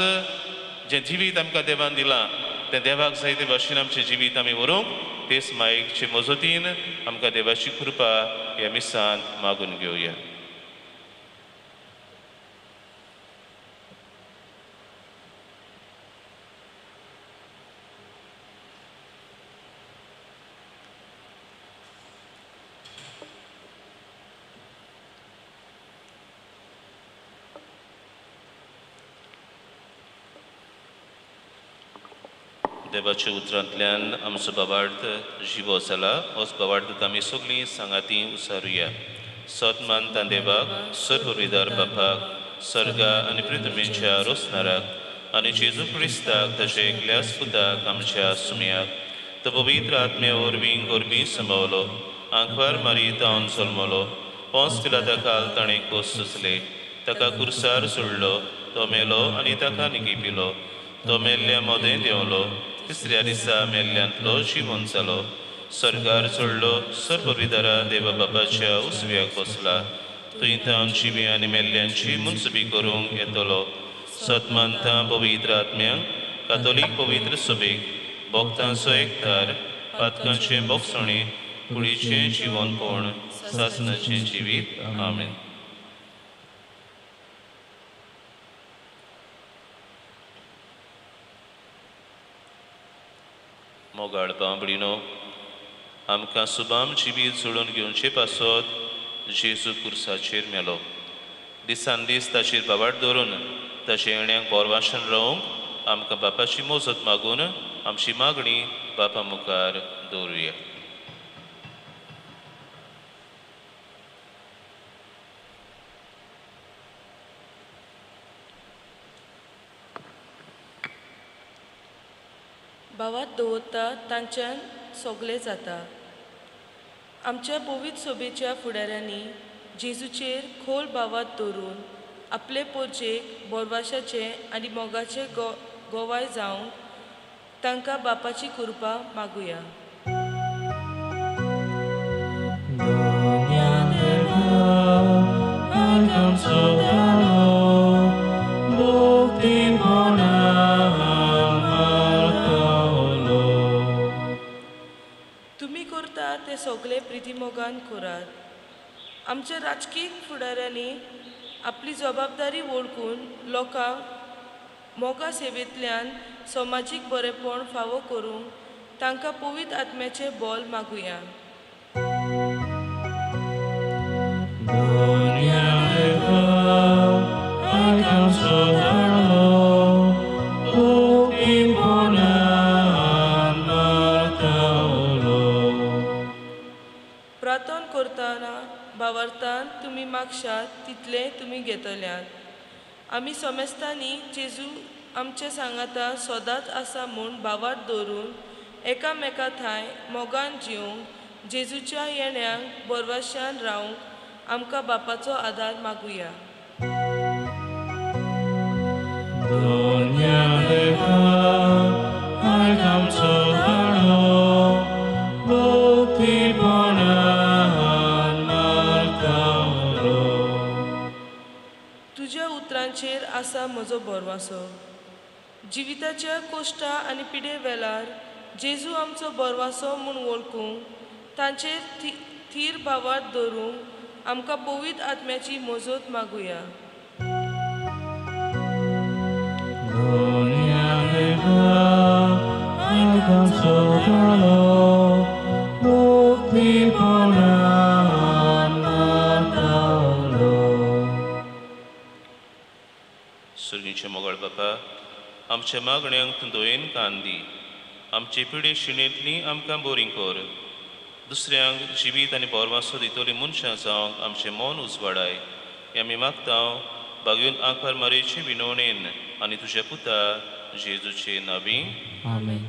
जें जिवीत आमकां देवान दिलां तें देवाक जाय ते भाशेन आमचें जिवीत आमी व्हरूंक तेच मायेचे मजतीन आमकां देवाची कृपा ह्या मिसांत मागून घेवया. देवाच्या उतरांतल्यान आमचो बाबार्थ जिवो जाला. होच बाबार्थांत आमी सगळीं सांगाती उसारुया. सत मानता देवाक सर्वविदार बापाक सर्गा आनी पृथ्वीच्या रोसनाराक आनी जेजू क्रिस्ताक ताचे एकल्याच पुताक आमच्या सुमयाक तो पवित्र आत्म्या वरवीं गोरबी संभवलो आंखवार मारी तावन जल्मलो पोंस पिलाता काल ताणें कोस सुचले ताका कुर्सार सोडलो तो मेलो आनी ताका निगिपिलो तो मेल्ल्या मोदें देंवलो तिसऱ्या दिसा मेल्ल्यांतलो जिवंत जालो सर्गार चडलो सर्वविदारा देवा बाबाच्या उसव्याक बसला थंय तावन जिवी आनी मेल्ल्यांची मुनसबी करूंक येतलो. सतमानता पवित्र आत्म्यांक कातोलीक पवित्र सभेक भक्तांचो एकठार पातकांचें भोगसणी कुडीचें जिवनपण सासणाचें जिवीत. आमेन. मोगाळ बांबडीनो आमकां सुबाम जिवीत सोडून घेवचे पासत जेजू कुर्साचेर मेलो. दिसान दीस ताचेर बाबाट दवरून ताचे येण्याक बोरवाशान रावंक आमकां बापाची मोजत मागून आमची मागणी बापा मुखार दवरुया. भावात दवरता तांच्यान सोगलें जाता. आमच्या बोवीत सोबेच्या फुडाऱ्यांनी जेजूचेर खोल भावात दवरून आपले पोरचेक बोरवाशाचें आनी मोगाचें गोवाय जावंक तांकां बापाची कृपा मागुया. तुमी करता ते सगळे प्रितीमोगान करात. आमच्या राजकीय फुडाऱ्यांनी आपली जबाबदारी वळखून लोकांक मोगा सेवेंतल्यान समाजीक बरेपण फावो करूंक तांकां पवित्र आत्म्याचें बोल मागुया. प्रार्थना करतना भावार्थान तुमी मागशात तितले तुमी घेतल्यात. आमी समजतानी जेजू आमचे सांगाता सदांच आसा म्हूण भावार्थ दवरून एकामेका थंय मोगान जिवंक जेजूच्या येण्याक बोरवाशान रावंक आमकां बापाचो आदार मागुया. तुज्या उतरांचेर आसा म्हजो बोरवासो. जिविताच्या कोश्टा आनी पिडे वेळार जेजू आमचो बोरवासो म्हूण वळखूंक तांचेर थीर भावार्थ दवरूंक आमकां पवित्र आत्म्याची मजत मागुया. सुर्गीचे मोगळ बापा, आमच्या मागण्यांक तूं दोयेन कान दी. आमचे पिढे शिणेंतली आमकां बोरीं कर. दुसऱ्यांक जिवीत आनी बोरवासो दितली मनशां जावंक आमचें मन उजवाडाय. हें आमी मागता भाग्यून आंकार मारेचे विनवणेन आनी तुज्या पुता जेजूचे नांवी. आमेन.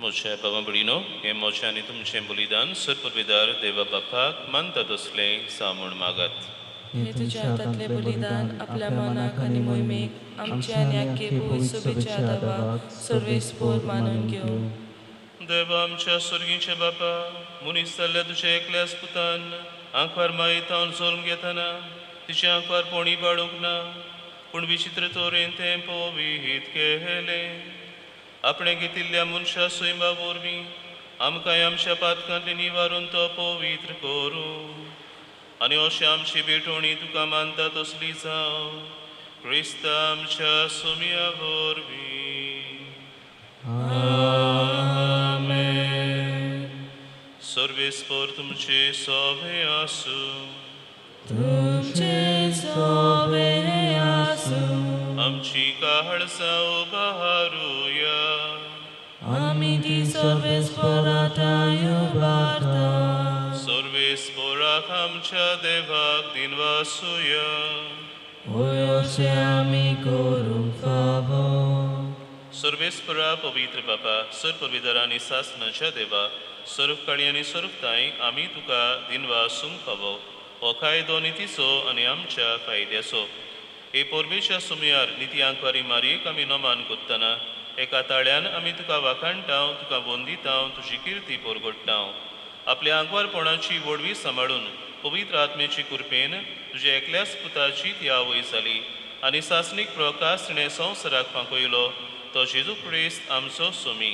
मोच्या बाबा बळीनो हे मोच्या आनी तुमचें बलिदान सर्पविदार देवा बापाक मानता तसलें सामूण मागात. हे तुज्या हातांतलें बलिदान आपल्या मनाक आनी मोहिमेक आमच्या आनी आख्खे भुंय सोबेच्या आदाराक सर्वेस्पोर मानून घेवं. देवा आमच्या सुर्गीचे बापा, मनीस जाल्ल्या तुज्या एकल्याच पुतान आंखवार मायेतावन जोल्म घेतना तिचे आंखवार पोणी पाडूंक ना, पूण विचित्र तोरेन तें पवित्र केलें. आपणे घेतिल्ल्या मनशा सैमा वरवीं आमकां आमच्या पातकांतली निवारून तो पवित्र करूं आनी अशें आमची भेटोवणी तुका मानता तसली जावं क्रिस्त आमच्या सुमया वरवीं. सर्वेस्पर तुमचे सोबे आसूं. आमची काळजा उबारूया. आमी ती सर्वेस्पराताय उबारता. सर्वेस्पोराक आमच्या देवाक दिनवासूया. ओयोचे आमी करूंक फावो. सर्वेस्परा पवित्र बापा सर पवित्र आनी सासनाच्या देवा सर्व काळी आनी सर्व ताई आमी तुका दिनवासूंक फावो. हो कायदो नितीचो आनी आमच्या फायद्याचो. हे पोरबेच्या सुमयार निती आंकवारी मारयेक आमी नमान कोत्तना एका ताळ्यान आमी तुका वाखाणटाव, तुका वंदिताव, तुजी किर्ती पोरगोडटाव. आपल्या आंकवारपणाची वडवी सांबाळून पवित्र आत्मेची कृपेन तुज्या एकल्याच पुताची त्या वय जाली आनी सासनीक प्रकाश तिणें संवसाराक पांकयलो तो जेजू क्रिस्त आमचो सोमी.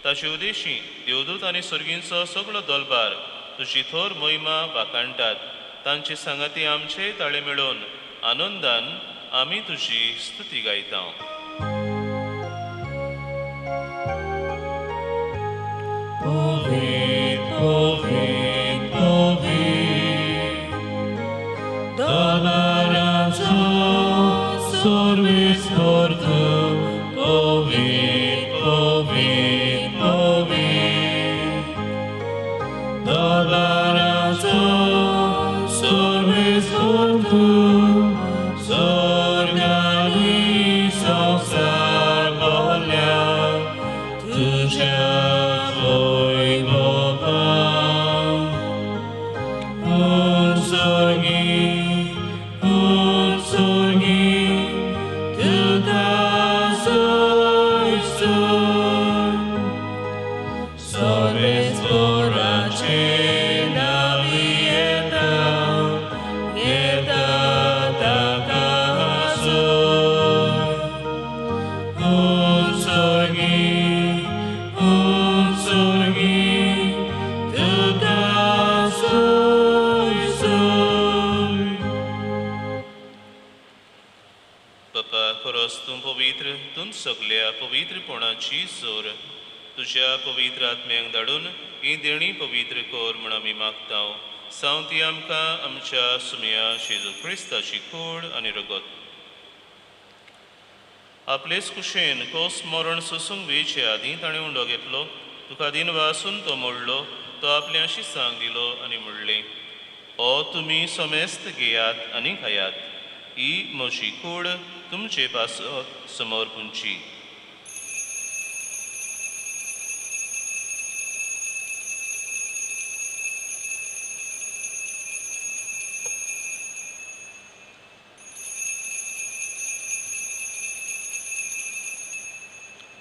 ताचे उदेशी देवदूत आनी सर्गींचो सगळो दलबार तुजी थोर मोहिमा वाखाणटात. तांचे सांगाती आमचे ताळे मेळोवन आनंदान आमी तुजी स्तुती गायता. Povit, povit, povit, Dolaraco, sorvis portum, povit, povit, povit, Dolaraco, sorvis portum, sorgali sonsar volia, tuja voi Boba, unsorgi, tu dasoi sun, sorves borace navieta, eta takasun, unsorgi, tu dasoi sun. बापा खरोच तूं पवित्र, तूं सगळ्या पवित्रपणाची जोर. तुज्या पवित्र आत्म्यांक धाडून ही देणी पवित्र कोर म्हूण आमी मागतांव. सावंती आमकां आमच्या सुमया जेजू क्रिस्ताची कूड आनी रगत. आपलेच कुशेन कोस मरण सोसूंक वेचे आदीं ताणें उंडो घेतलो. तुका दिन वासून तो मोडलो. तो आपल्या शिसांक दिलो आनी म्हणलें, हो तुमी समेस्त घेयात आनी खायात. ही म्हजी कूड तुमचे पासत समोर पुंची.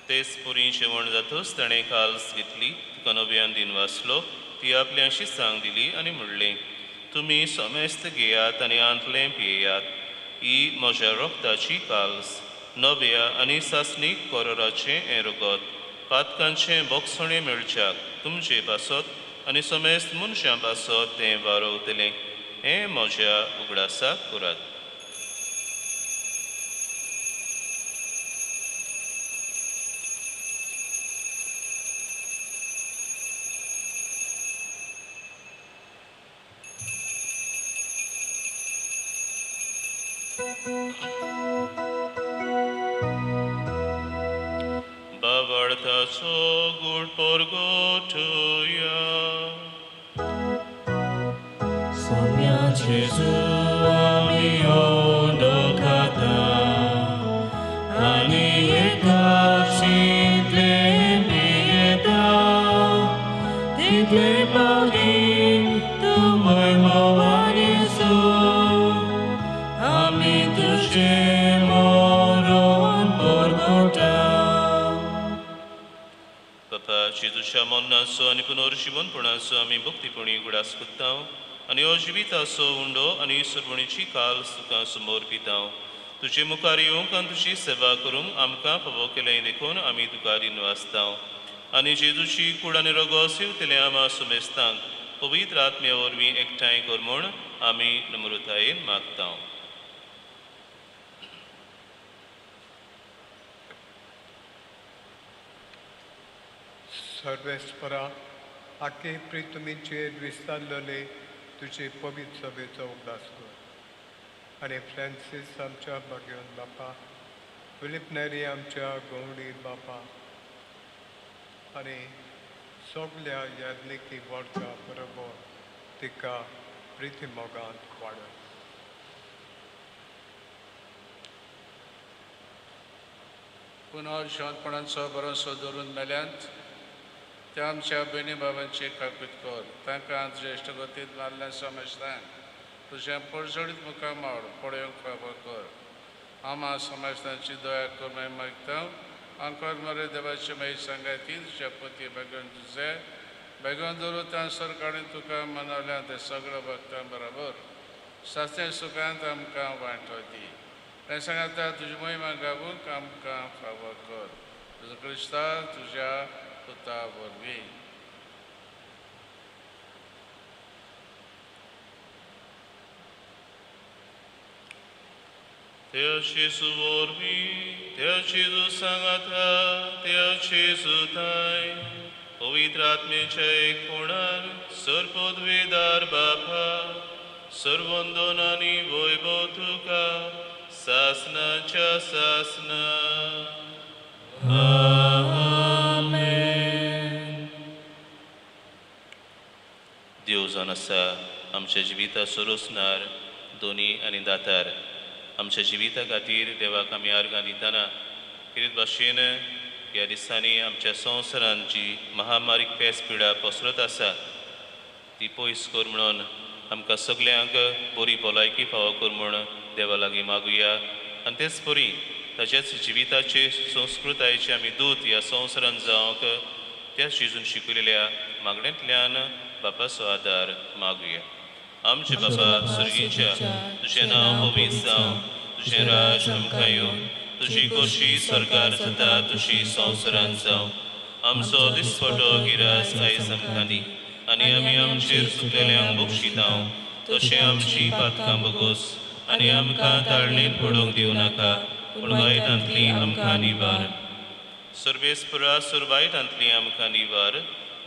तेच पुरी जेवण जातच ताणें काल्स घेतली, तुका नव्यान दिन वाचलो. ती आपल्या शिसांक दिली आनी म्हणलें, तुमी समेस्त घेयात आनी आंतलें पियेयात. ही म्हज्या रोगताची काल्स, नव्या आनी सासनीक कोरोराचें हें रगत. पातकांचें बोगसणें मेळच्याक तुमचे पासत आनी समेस्त मनशां पासत तें वारोवतलें. हें म्हज्या उगडासाक करात. बावार्थाचो गूढ पोरगोटुया. Somia Jesu ami ondo kata, ani ekashi mieta, title pagi tumoy mawan Yesu, ami tuje moron porgota. बापा जेजूच्या मरणाचो आनी पुनर्जीवनपणाचो आमी भक्तीपणी उगडास करतांव आनी हो जिविताचो उंडो आनी सुरवणीची काल तुका समोर पितांव. तुजे मुखार येवंक आनी तुजी सेवा करूंक आमकां फावो केलें देखून आमी तुका दिन वाचतांव. आनी जेजूची कूड आनी रगो सेवतले आमा सुमेस्तांक पवित्र आत्म्या वरवीं एकठांय कर म्हूण आमी नम्रतायेन मागतांव. सर्वेस्परा आखे प्रितुमीचेर विस्तारलेले तुजे पवित्र सभेचो उगडास कर. आनी फ्रांसीस आमच्या भगवन बापा, फिलिप नेरी आमच्या गवंडी बापा, आनी सगल्या यादनिकी वर्गा बरोबर तिका प्रिती मोगांत वाडय. पुनः शांतपणाचो भरोसो दवरून मेल्यांत त्या आमच्या भयणी भावांची काकूत कर. तांकां तुज्या इश्टगतींत मारल्या समजतान तुजें पडजडीत मुखार माड पळोवंक फावो कर. आमा समजतांची दया कर मागीर मागता आमकां मरे देवाची मागीर सांगायती तुज्या पती बेगोन तुजे बेगोन दवरून त्या सर काडून तुका मनवल्या ते सगळ्या भक्तां बरोबर सास्तें सुखांत आमकां वांटो दी. हें सांगता तुजी महिमा गावूंक आमकां फावो कर. तुजो क्रिस्ता तुज्या पुता वरवीं. Teo Jesu vorbi, Teo Jesu sangata, Teo Jesu tai, Povitratmeच्या एक होणार, सर्वोद्वेदार बापा, सर्वोंदोनानी वैभव तुका, सासनाच्या सासना. देव जावन आसा आमच्या जिविता सोरोसनार दोनी आनी दातार. आमच्या जिविता खातीर देवाक आमी आर्गां दितना कितें भाशेन ह्या दिसांनी आमच्या संवसारांत जी महामारीक पेस पिडा पसरत आसा ती पयस कर म्हणून आमकां सगल्यांक बरी भलायकी फावो कर म्हूण देवा लागीं मागुया. आनी तेच परी ताच्याच जिविताचे संस्कृतायेचे आमी दूत ह्या संवसारांत जावंक त्या शिजून शिकयलेल्या मागण्यांतल्यान बापाचो आदार मागुया. आमचे बाबा सर्गीच्या तुजें नांव पवित्र जावं, तुजें राज आमकां येवं, तुजी खोशी सरकार जाता तुजी संवसारांत जावं. आमचो दिसपटो गिरास आयज आमकां दी आनी आमी आमचेर चुकलेल्यांक बक्षितांव तशें आमची पातकां बगोस आनी आमकां ताळणेंत पडोवंक दिवं नाका पूण वायटांतली आमकां निवार. सर्वेस्परा वायटांतली आमकां निवार.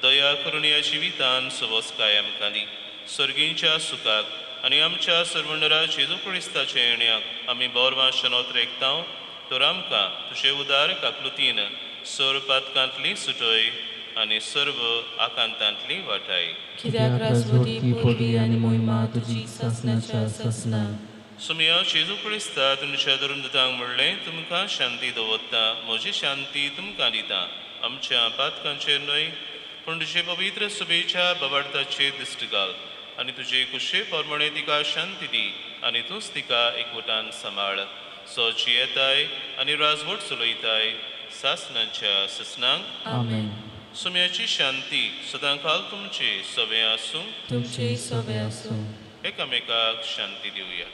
दया करून ह्या जिवितान सवस्काय आमकां दी. सर्गींच्या सुखाक आनी आमच्या सर्वंडरा जेजू क्रिस्ताच्या येण्याक आमी बोरवां शनोत रेखतांव तर आमकां तुजे उदार काकलुतीन सर्व पातकांतली सुटय आनी सर्व आकांतांतली वाटाय. कित्याक राजवटी पदवी आनी मोहिमा तुजी सासनाच्या सासना. सुमया जेजू क्रिस्ता तुमच्या धरून म्हणलें तुमकां शांती दवरता म्हजी शांती तुमकां दिता. आमच्या पातकांचेर न्हय पूण तुजे पवित्र सुबेच्या बवाडताचेर दिश्ट घाल आनी तुजे कुशे प्रमाणे तिका शांती दी आनी तूंच तिका एकवटान सांबाळ. सोची येताय आनी राजवट चलयताय सासनांच्या ससनांक. आमेन. सुम्याची शांती सदां काल तुमचे सवे आसूं. तुमचे सवे आसूं. एकामेकाक शांती दिवया.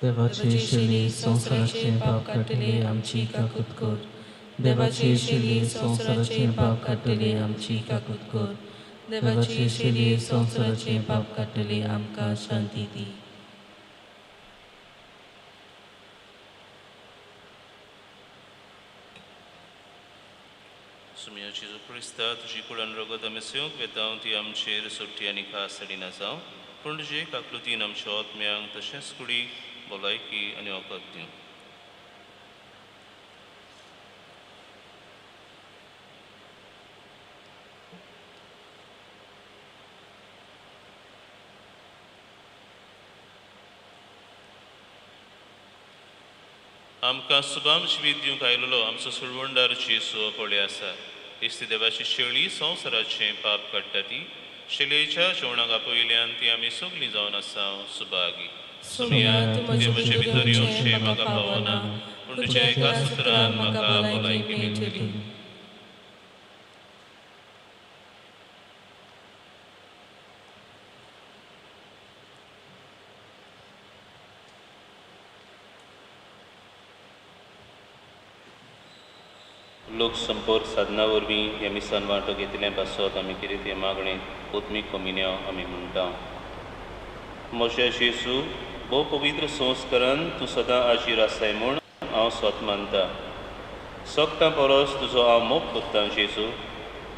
देवाचे शेली संवसाराचे पाप काडटले आमची काकूत कर. देवाचे शेली संवसाराचे पाप काडटले आमची काकूत कर. देवाचे शेली संवसाराचे पाप काडटले आमकां शांती दी. सुमया जेजू क्रिस्ता तुजी कुळान रगत आमी सेवंक वेतांव ती आमचेर सोडटी आनी खास सडिना जावं पूण तुजे काकलुतीन आमच्या आत्म्यांक तशेंच कुडी भलायकी आनी वखद दिवं. आमकां सुबाम जिवीत दिवंक आयिल्लो आमचो सुळवंडार जेसू पळय आसा. इस्ती देवाची शेळी संवसाराचें पाप काडटा ती शेळयेच्या जेवणाक आपयल्यान ती आमी सगलीं जावन आसा सुभागी. सुमया तुजे म्हजे भितर येवचें म्हाका पावना पूण तुज्या एका सुत्रान म्हाका भलायकी मेळटली. लोक संपर्क साधना वरवीं हे मिसान वांटो घेतले पासत आमी कितें ते मागणे ओत्मीक कमिन्यां आमी म्हणटा. मोशे जेसू भोव पवित्र संस्कारान तूं सदां आजीर आसाय म्हूण हांव स्वत मानता. सोगतां परस तुजो हांव मोग करतां जेसू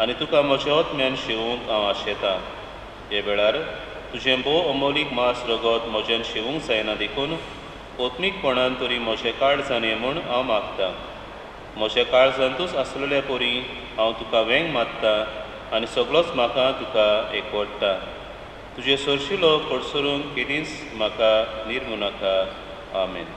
आनी तुका म्हज्या आत्म्यान शेवूंक हांव आशेतां. हे वेळार तुजें भोव अमोलीक मास रगत म्हज्यान शेवूंक जायना देखून ओत्मीकपणान तरी म्हजें काळजान म्हूण हांव मागतां. म्हज्या काळजांतूच आसलेल्या पोरी हांव तुका वेंग मात्तां आनी सगळोच म्हाका तुका एकवटता. तुजे सरशिलो पडसरूंक केदींच म्हाका निर्मू नाका. आमेन.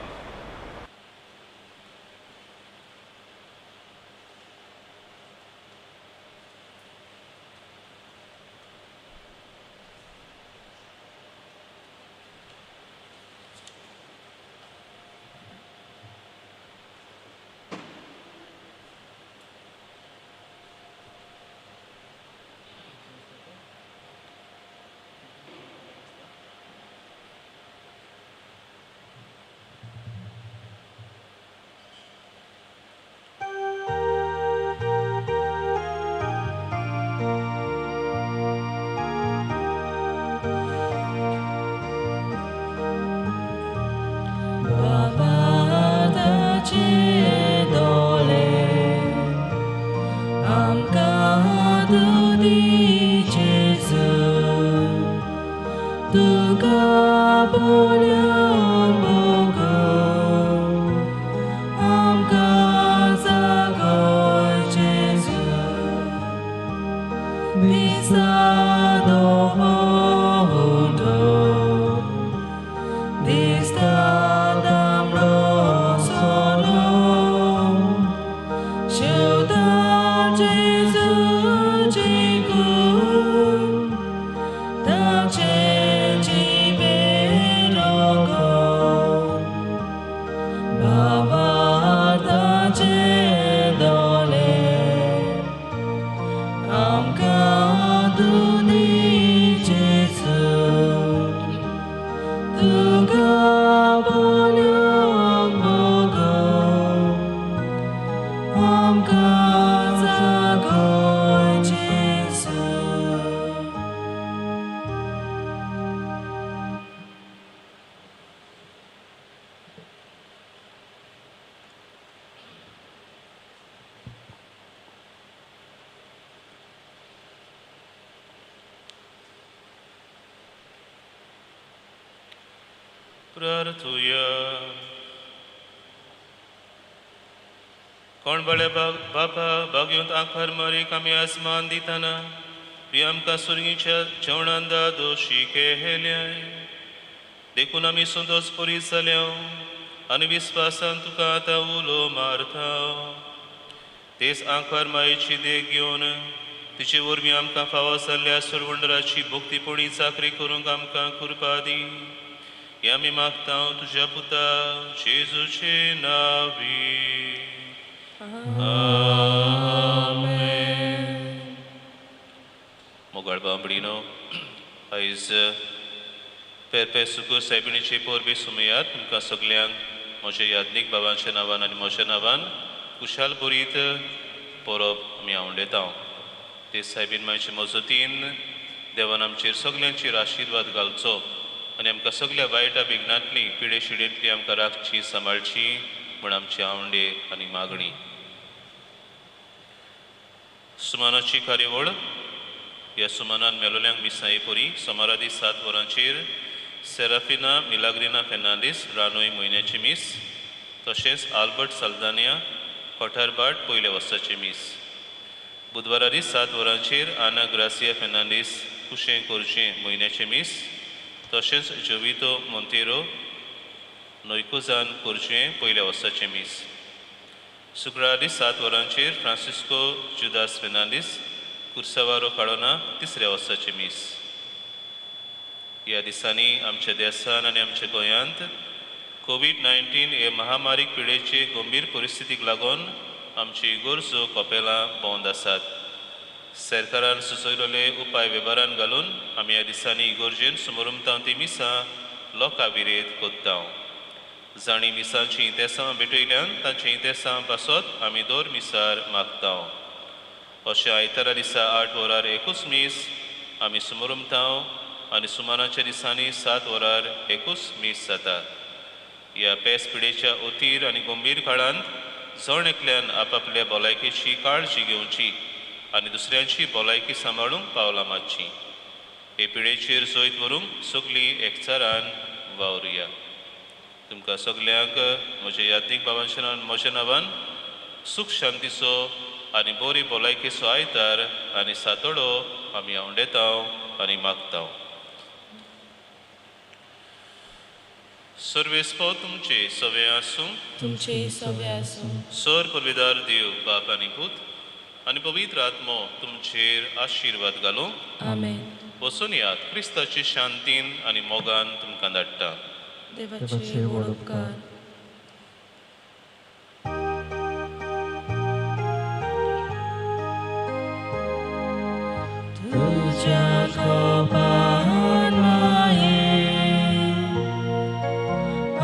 प्रार्थुया. कोण बळे बापा बागयुंत आंखार मारीक आमी आसमान दिताना बी आमकां सुरगीच्या जेवणांदा दोशी केल्याय देखून आमी सुदोस परी जाल्या आनी विस्वासान तुका आतां उलो मारता. तेच आंखार मायेची देख घेवन तिचे वरवीं आमकां फावो जाल्ल्या सुरवंडराची भोक्तीपोणी चाकरी करूंक आमकां कृपा दी. हे आमी मागता तुज्या पुता जेजूचे नांवी. मोगाळ बांबडीनो, आयज पेरपे सुकूर सायबिणीचे पोरबे सुमयात तुमकां सगल्यांक म्हज्या यादनीक बाबांच्या नांवान आनी म्हज्या नांवान खुशाल बरीत परब आमी आवंडयता. ते सायबीण मायचे मजतीन देवान आमचेर सगल्यांचेर आशिर्वाद घालचो आनी आमकां सगळ्या वायटा विघ्नांतली पिडे शिडेंतली आमकां राखची सांबाळची म्हण आमची आवंडे आनी मागणी. सुमानाची कार्यावळ. ह्या सुमानान मेलोल्यांक मिसाई पोरी सोमारादी 7 वरांचेर सेराफिना मिलाग्रिना फेर्नांदीस रानोय म्हयन्याची मीस, तशेंच आल्बर्ट साल्दानिया कोठारबाट पयल्या वर्साचे मीस. बुधवारादी 7 वरांचेर आना ग्रासिया फेर्नांदीस कुशें कोरचें म्हयन्याचे मीस, तशेंच जोवितो मोंतेरो नोयकुजान कोरचें पयल्या वर्साचे मीस. शुक्रारादी 7 वरांचेर फ्रांसिस्को जुदास फेर्नांदीस कुर्सावारो काळोना 3ऱ्या वर्साचे मीस. ह्या दिसांनी आमच्या देशान आनी आमच्या गोंयांत कोविड-19 हे महामारी पिडेचे गंभीर परिस्थितीक लागून आमची इगोर्जो कपेलां बंद आसात. सरकारान सुचयलोले उपाय वेव्हारान घालून आमी ह्या दिसांनी इगोर्जेन समोरुमता ती मिसां लोकां विरेत कोत्ता. जाणी मिसांची इंतेसां भेटयल्यान तांचे इंतेसां पासत आमी दर मिसार मागता. अशें आयतारा दिसा 8 वरार एकूच मीस आमी समोरुमता आनी सुमानाच्या दिसांनी 7 वरार एकूच मीस जाता. ह्या पेस पिडेच्या अतीर आनी गंभीर काळांत जण एकल्यान आपआपल्या भलायकेची काळजी घेवची आनी दुसऱ्यांची भलायकी सांबाळूंक पावलां मारची. हे पिडेचेर जैत व्हरूंक सगळीं एकचारान वावरुया. तुमकां सगल्यांक म्हज्या यात्नीक भावांशनान म्हज्या नांवान सुख शांतीचो आनी बरी भलायकेचो आयतार आनी सातोडो आमी आवडेता आनी मागता. सर्वेस्पो तुमचे सवे आसूं. तुमचे सवे आसूं. सर पविदार देव बाप आनी पूत आनी पवित्र आत्मो तुमचेर आशिर्वाद घालूं. आमेन. वचून यात क्रिस्ताची शांतीन आनी मोगान तुमकां धाडटा. देवाचे व्हड उपकार. तुझ्या कोपान माये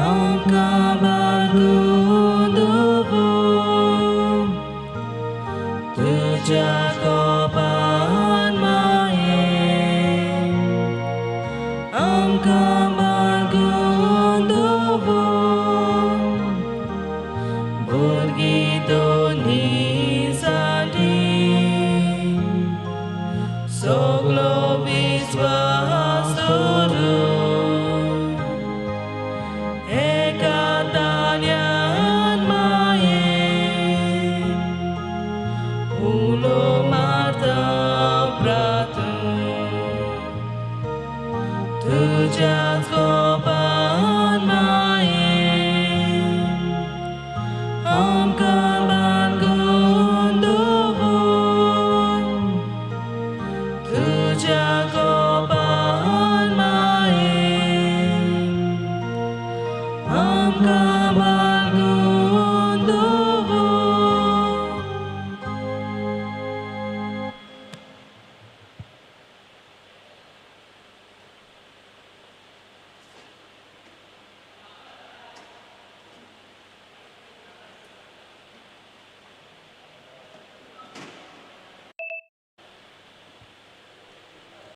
आमकां बागून दवर. तुझ्या कोपान माये आमकां बागून दवर. भुरगीं दोनी साठी सगलो विश्वास दवरून एका ताल्यान मायेन उलो मारता प्रार्थना. तुझ्याच